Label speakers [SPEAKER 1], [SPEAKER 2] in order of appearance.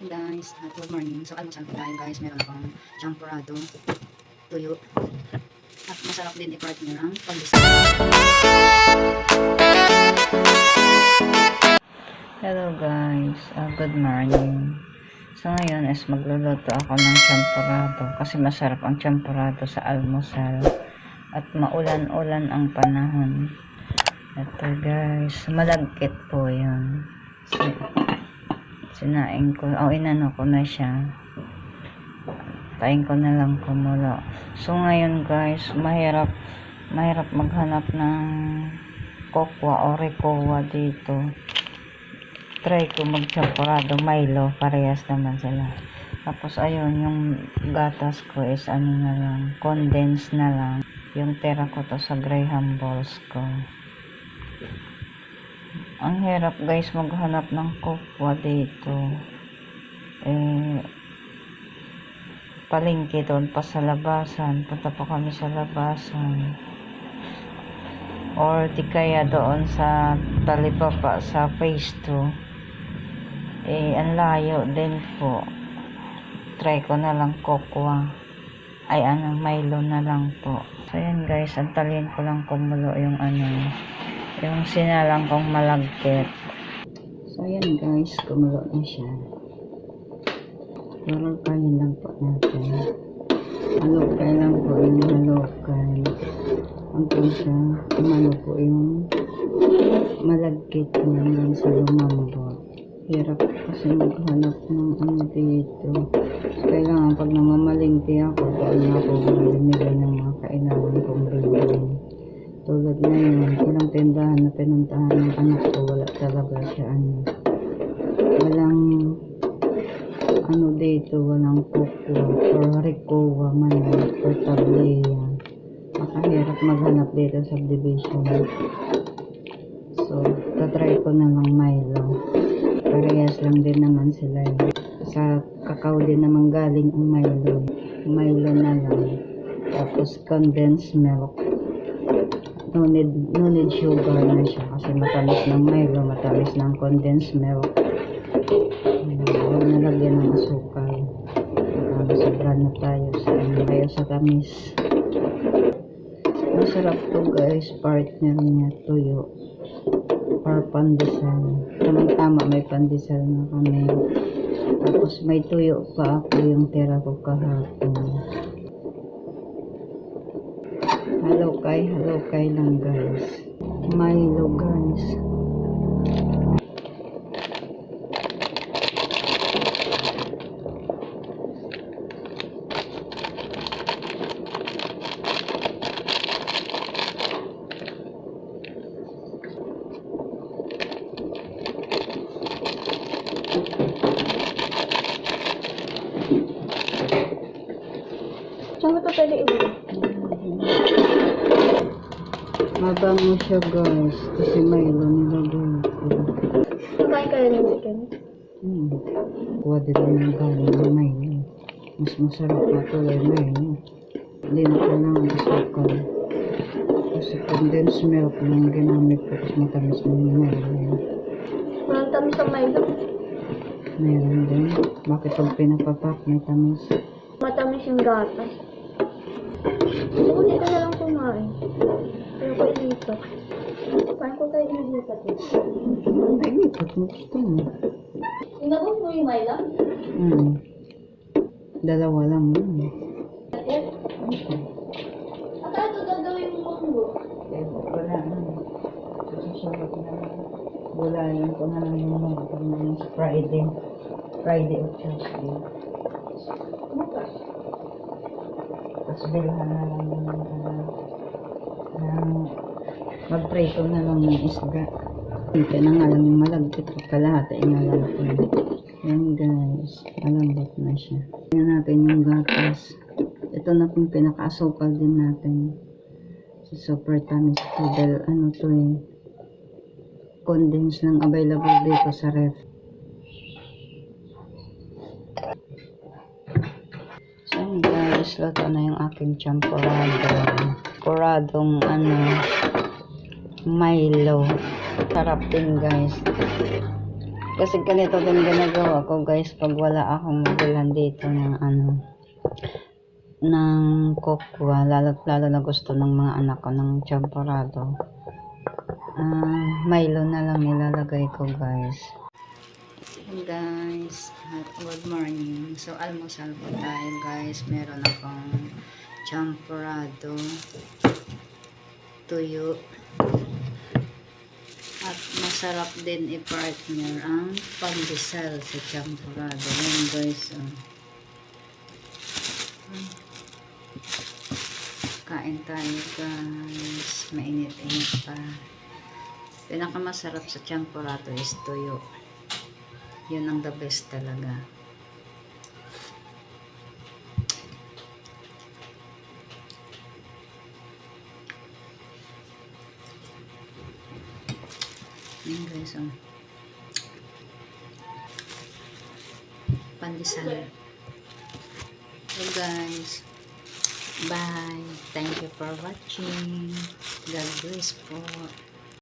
[SPEAKER 1] Hey guys, good morning. So almusal po tayo guys. Meron akong champurado, tuyo. At masarap din i-partner ang pandesal.
[SPEAKER 2] Hello guys, good morning. So ngayon is magluluto ako ng champurado kasi masarap ang champurado sa almusal at maulan-ulan ang panahon. Ito guys, malagkit po yun. Sinaing ko, inano ko na siya. Tayin ko na lang kumulo. So ngayon guys, mahirap maghanap ng kokwa o rekowa dito. Try ko mag-champurado, Milo, parehas naman sila. Tapos ayun, yung gatas ko is ano na lang, condensed na lang. Yung tira ko to sa Graham balls ko. Ang hirap guys maghanap ng kokwa dito. Palengke doon pa sa labasan. Punta pa kami sa labasan. Or di kaya doon sa Talipapa sa phase 2. Ang layo din po. Try ko na lang kokwa. Milo na lang po. So yan guys, antalin ko lang kumulo yung yung sinalang kong malagkit. So yan guys, kumulo na siya. Halukay lang po natin. Halukay lang po yung halukay. Hanggang siya, umano po yung malagkit hanggang sa lumambot. Hirap kasi maghanap ng dito. So, kailangan pag namamalingki ako, doon ako bumili ng mga kailangan kong bilhin. Tulad ngayon, ilang tindahan na pinuntahan ng anak ko, wala talaga siya walang dito, walang kokwa or rekowa man or tableya. Makahirap maghanap dito sa division. So, tatry ko na lang Milo. Parehas lang din naman sila. Sa kakao din naman galing ang Milo. Milo na lang. Tapos condensed milk. No need sugar na siya kasi matamis ng Milo, matamis ng condensed milk. Huwag nalagyan ng asukal. Sobra na tayo sa tamis. Masarap to guys, partner niya tuyo or pandesal. Tamang-tama, may pandesal na kami. Tapos may tuyo pa ako yung tira ko kahapon. Halukay lang guys. Milo guys.
[SPEAKER 3] Saan ko ito pwede ibuhin?
[SPEAKER 2] Mabango siya guys kasi Milo nilagay ko.
[SPEAKER 3] Kumain ka rin ng chicken?
[SPEAKER 2] Kuha din ng galing ng Milo. Mas masarap na tuloy Milo. Hindi na kailangan asukal. Kasi condensed milk lang ginamit ko kasi matamis ng Milo.
[SPEAKER 3] Walang tamis ang Milo.
[SPEAKER 2] Meron din. Bakit pag pinapapak may tamis?
[SPEAKER 3] Matamis yung gatas. Siguro dito na lang kumain. Pero ko ilipat. Paano ko tayo ilipat eh?
[SPEAKER 2] Hindi, ilipat mo gusto mo.
[SPEAKER 3] Inabot mo yung Milo?
[SPEAKER 2] Dalawa lang yun.
[SPEAKER 3] Okay. At ito gagawin mo munggo?
[SPEAKER 2] Wala na. Susulat na. Gulayan ko na lang yung sa Friday o Tuesday.
[SPEAKER 3] Bukas.
[SPEAKER 2] Tapos bilhan na lang magprito na lang ng isda. Ito na nga lang yung malagkit o kalahati nga lang ito. Yan guys, malambot na siya. Tingnan natin yung gatas. Ito na pong pinaka-asukal din natin. Super tamis ito dahil condensed lang available dito sa ref. So guys, luto na yung aking champurado. Kuradong Milo. Sarap din guys. Kasi ganito din ginagawa ko guys pag wala akong mabilhan dito ng ng kokwa, lalo na gusto ng mga anak ko ng champorado. Milo na lang nilalagay ko guys. Hey guys, good morning. So almusal po tayo guys. Meron akong champorado, tuyo, at masarap din i-partner ang pandesal sa champorado. Yan guys. Kain tayo guys. Mainit-init pa. Pinakamasarap sa champorado is tuyo. Yun ang the best talaga. Yan guys, pandesal. So guys, bye. Thank you for watching. God bless po.